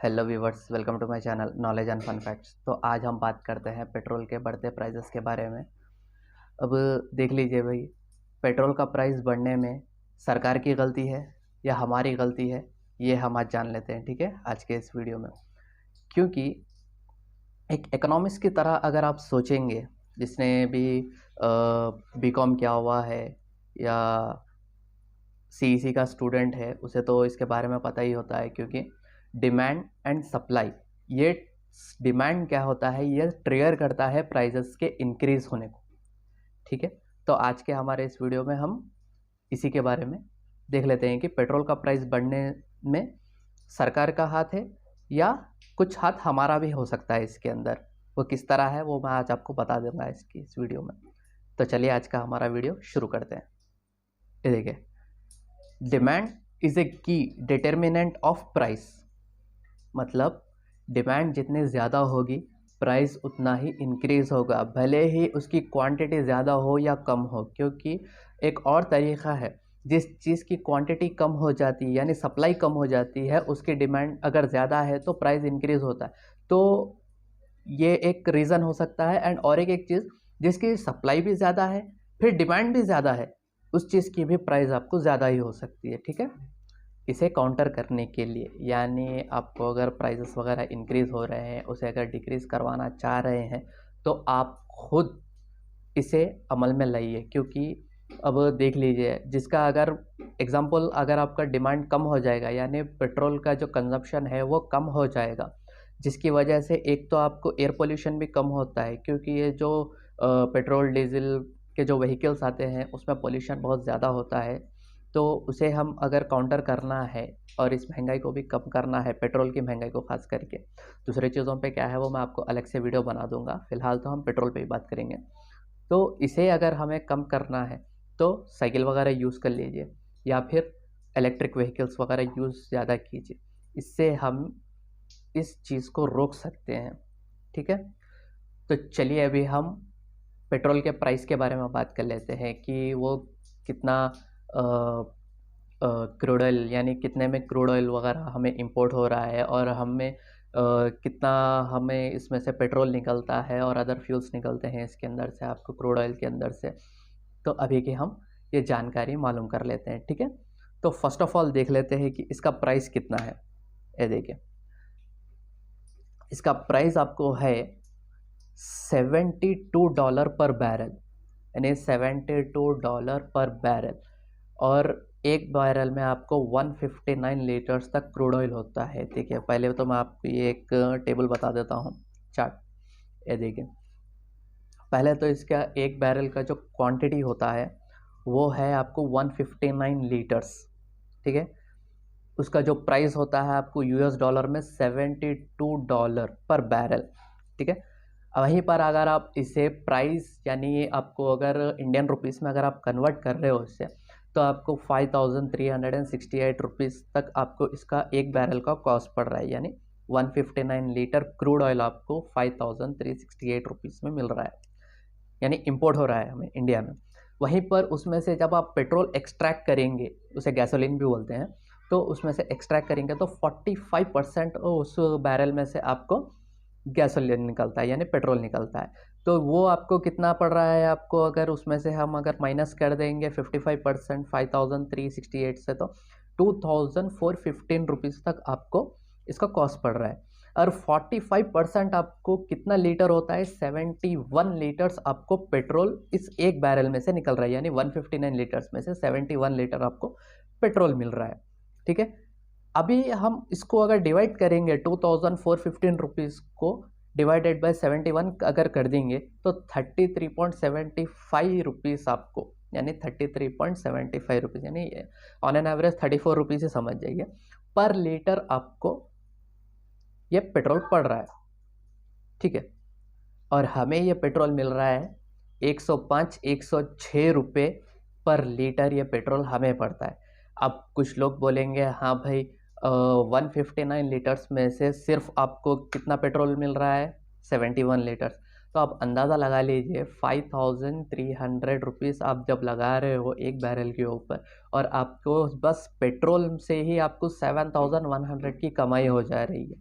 Hello viewers, welcome to my channel knowledge and fun facts. तो आज हम बात करते हैं पेट्रोल के बढ़ते प्राइसेस के बारे में। अब देख लीजिए भाई, पेट्रोल का प्राइस बढ़ने में सरकार की गलती है या हमारी गलती है, ये हम आज जान लेते हैं। ठीक है, आज के इस वीडियो में। क्योंकि एक इकोनॉमिस्ट की तरह अगर आप सोचेंगे, जिसने भी बीकॉम किया हुआ है या सीईसी का स्टूडेंट है, उसे तो इसके बारे में पता ही होता है। क्योंकि डिमांड एंड सप्लाई, ये डिमांड क्या होता है, ये ट्रिगर करता है प्राइसेस के इंक्रीज होने को। ठीक है, तो आज के हमारे इस वीडियो में हम इसी के बारे में देख लेते हैं कि पेट्रोल का प्राइस बढ़ने में सरकार का हाथ है या कुछ हाथ हमारा भी हो सकता है इसके अंदर। वो किस तरह है वो मैं आज आपको बता दूंगा इसकी इस वीडियो में। तो चलिए आज का हमारा वीडियो शुरू करते हैं। ये देखिए, डिमांड इज ए की डिटर्मिनेंट ऑफ प्राइस। मतलब डिमांड जितनी ज़्यादा होगी, प्राइस उतना ही इंक्रीज होगा, भले ही उसकी क्वांटिटी ज़्यादा हो या कम हो। क्योंकि एक और तरीक़ा है, जिस चीज़ की क्वांटिटी कम हो जाती है यानी सप्लाई कम हो जाती है, उसकी डिमांड अगर ज़्यादा है तो प्राइस इंक्रीज होता है। तो ये एक रीज़न हो सकता है। एंड और एक चीज़, जिसकी सप्लाई भी ज़्यादा है फिर डिमांड भी ज़्यादा है, उस चीज़ की भी प्राइस आपको ज़्यादा ही हो सकती है। ठीक है, इसे काउंटर करने के लिए, यानी आपको अगर प्राइसेस वगैरह इंक्रीज़ हो रहे हैं, उसे अगर डिक्रीज़ करवाना चाह रहे हैं, तो आप खुद इसे अमल में लाइए। क्योंकि अब देख लीजिए, जिसका अगर एग्जांपल, अगर आपका डिमांड कम हो जाएगा यानी पेट्रोल का जो कंजप्शन है वो कम हो जाएगा, जिसकी वजह से एक तो आपको एयर पोल्यूशन भी कम होता है। क्योंकि ये जो पेट्रोल डीजल के जो व्हीकल्स आते हैं उसमें पोल्यूशन बहुत ज़्यादा होता है। तो उसे हम अगर काउंटर करना है और इस महंगाई को भी कम करना है, पेट्रोल की महंगाई को खास करके, दूसरी चीज़ों पे क्या है वो मैं आपको अलग से वीडियो बना दूंगा। फिलहाल तो हम पेट्रोल पे ही बात करेंगे। तो इसे अगर हमें कम करना है तो साइकिल वगैरह यूज़ कर लीजिए या फिर इलेक्ट्रिक व्हीकल्स वगैरह यूज़ ज़्यादा कीजिए। इससे हम इस चीज़ को रोक सकते हैं। ठीक है, तो चलिए अभी हम पेट्रोल के प्राइस के बारे में बात कर लेते हैं कि वो कितना क्रूड ऑयल, यानी कितने में क्रूड ऑयल वगैरह हमें इंपोर्ट हो रहा है और हमें कितना हमें इसमें से पेट्रोल निकलता है और अदर फ्यूल्स निकलते हैं इसके अंदर से, आपको क्रूड ऑयल के अंदर से। तो अभी की हम ये जानकारी मालूम कर लेते हैं। ठीक है, तो फर्स्ट ऑफ ऑल देख लेते हैं कि इसका प्राइस कितना है। ये देखिए, इसका प्राइस आपको है $72 पर बैरल, यानी $72 पर बैरल। और एक बैरल में आपको 159 लीटर्स तक क्रूड ऑयल होता है। ठीक है, पहले तो मैं आपको ये एक टेबल बता देता हूँ, चार्ट। ये देखिए, पहले तो इसका एक बैरल का जो क्वांटिटी होता है वो है आपको 159 लीटर्स। ठीक है, उसका जो प्राइस होता है आपको यूएस डॉलर में $72 पर बैरल। ठीक है, वहीं पर अगर आप इसे प्राइस यानी आपको अगर इंडियन रुपीस में अगर आप कन्वर्ट कर रहे हो इससे, तो आपको 5368 रुपीज़ तक आपको इसका एक बैरल का कॉस्ट पड़ रहा है। यानी 159 लीटर क्रूड ऑयल आपको 5368 रुपीज़ में मिल रहा है, यानी इंपोर्ट हो रहा है हमें इंडिया में। वहीं पर उसमें से जब आप पेट्रोल एक्सट्रैक्ट करेंगे, उसे गैसोलीन भी बोलते हैं, तो उसमें से एक्सट्रैक्ट करेंगे तो 45% उस बैरल में से आपको गैसोलीन निकलता है, यानी पेट्रोल निकलता है। तो वो आपको कितना पड़ रहा है, आपको अगर उसमें से हम अगर माइनस कर देंगे 55% 5368 से, तो 2415 रुपीज़ तक आपको इसका कॉस्ट पड़ रहा है। और 45% आपको कितना लीटर होता है, 71 लीटर्स आपको पेट्रोल इस एक बैरल में से निकल रहा है। यानी 159 लीटर्स में से 71 लीटर आपको पेट्रोल मिल रहा है। ठीक है, अभी हम इसको अगर डिवाइड करेंगे 2415 रुपीज़ को डिवाइडेड बाय 71 अगर कर देंगे तो 33.75 रुपीज़ आपको, यानी 33.75 रुपीज़, यानी ऑन एन एवरेज 34 रुपीज़ ही समझ जाइए, पर लीटर आपको ये पेट्रोल पड़ रहा है। ठीक है, और हमें ये पेट्रोल मिल रहा है 105-106 रुपये पर लीटर, ये पेट्रोल हमें पड़ता है। अब कुछ लोग बोलेंगे हाँ भाई, 159 लीटर्स में से सिर्फ आपको कितना पेट्रोल मिल रहा है, 71 लीटर्स। तो आप अंदाज़ा लगा लीजिए, 5300 रुपीज़ आप जब लगा रहे हो एक बैरल के ऊपर, और आपको बस पेट्रोल से ही आपको 7100 की कमाई हो जा रही है।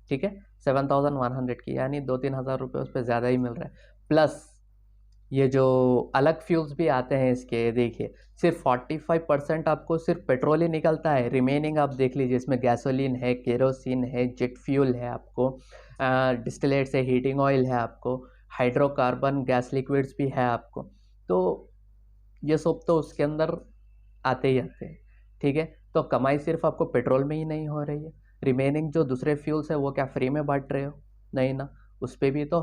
ठीक है, 7100 की, यानी 2-3 हज़ार रुपये उस पर ज़्यादा ही मिल रहा है। प्लस ये जो अलग फ्यूल्स भी आते हैं इसके, देखिए सिर्फ 45% आपको सिर्फ पेट्रोल ही निकलता है, रिमेनिंग आप देख लीजिए इसमें गैसोलीन है, केरोसिन है, जेट फ्यूल है, आपको डिस्टिलेट से हीटिंग ऑयल है, आपको हाइड्रोकार्बन गैस लिक्विड्स भी है आपको। तो ये सब तो उसके अंदर आते ही आते हैं, ठीक है। तो कमाई सिर्फ आपको पेट्रोल में ही नहीं हो रही है, रिमेनिंग जो दूसरे फ्यूल्स है वो क्या फ्री में बांट रहे हो? नहीं ना, उस पर भी तो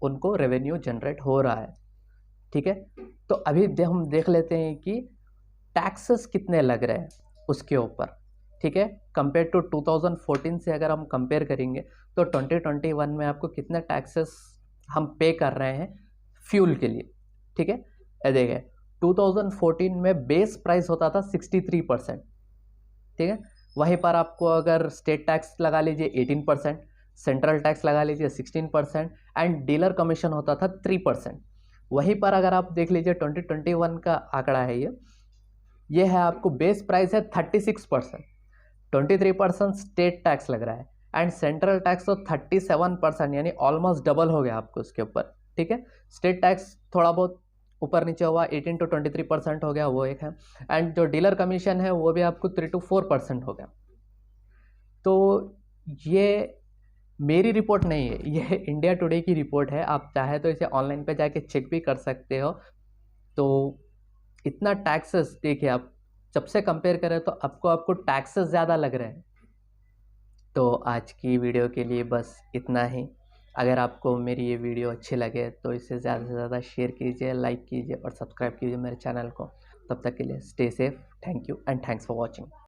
उनको रेवेन्यू जनरेट हो रहा है, ठीक है। तो अभी हम देख लेते हैं कि टैक्सेस कितने लग रहे हैं उसके ऊपर, ठीक है। कंपेयर टू 2014 से अगर हम कंपेयर करेंगे तो 2021 में आपको कितने टैक्सेस हम पे कर रहे हैं फ्यूल के लिए, ठीक है। ये देखिए 2014 में बेस प्राइस होता था 63%, ठीक है। वहीं पर आपको अगर स्टेट टैक्स लगा लीजिए 18%, सेंट्रल टैक्स लगा लीजिए 16% एंड डीलर कमीशन होता था 3%। वहीं पर अगर आप देख लीजिए 2021 का आंकड़ा है ये है आपको बेस प्राइस है 36%, 23% स्टेट टैक्स लग रहा है एंड सेंट्रल टैक्स तो 37%, यानी ऑलमोस्ट डबल हो गया आपको उसके ऊपर, ठीक है। स्टेट टैक्स थोड़ा बहुत ऊपर नीचे हुआ, 18 to 23% हो गया, वो एक है। एंड जो डीलर कमीशन है वो भी आपको 3 to 4% हो गया। तो ये मेरी रिपोर्ट नहीं है, ये इंडिया टुडे की रिपोर्ट है, आप चाहे तो इसे ऑनलाइन पे जाके चेक भी कर सकते हो। तो इतना टैक्सेस देखिए, आप जब से कंपेयर करें तो आपको टैक्सेस ज़्यादा लग रहे हैं। तो आज की वीडियो के लिए बस इतना ही। अगर आपको मेरी ये वीडियो अच्छी लगे तो इसे ज़्यादा से ज़्यादा शेयर कीजिए, लाइक कीजिए और सब्सक्राइब कीजिए मेरे चैनल को। तब तक के लिए stay safe, thank you and thanks for watching.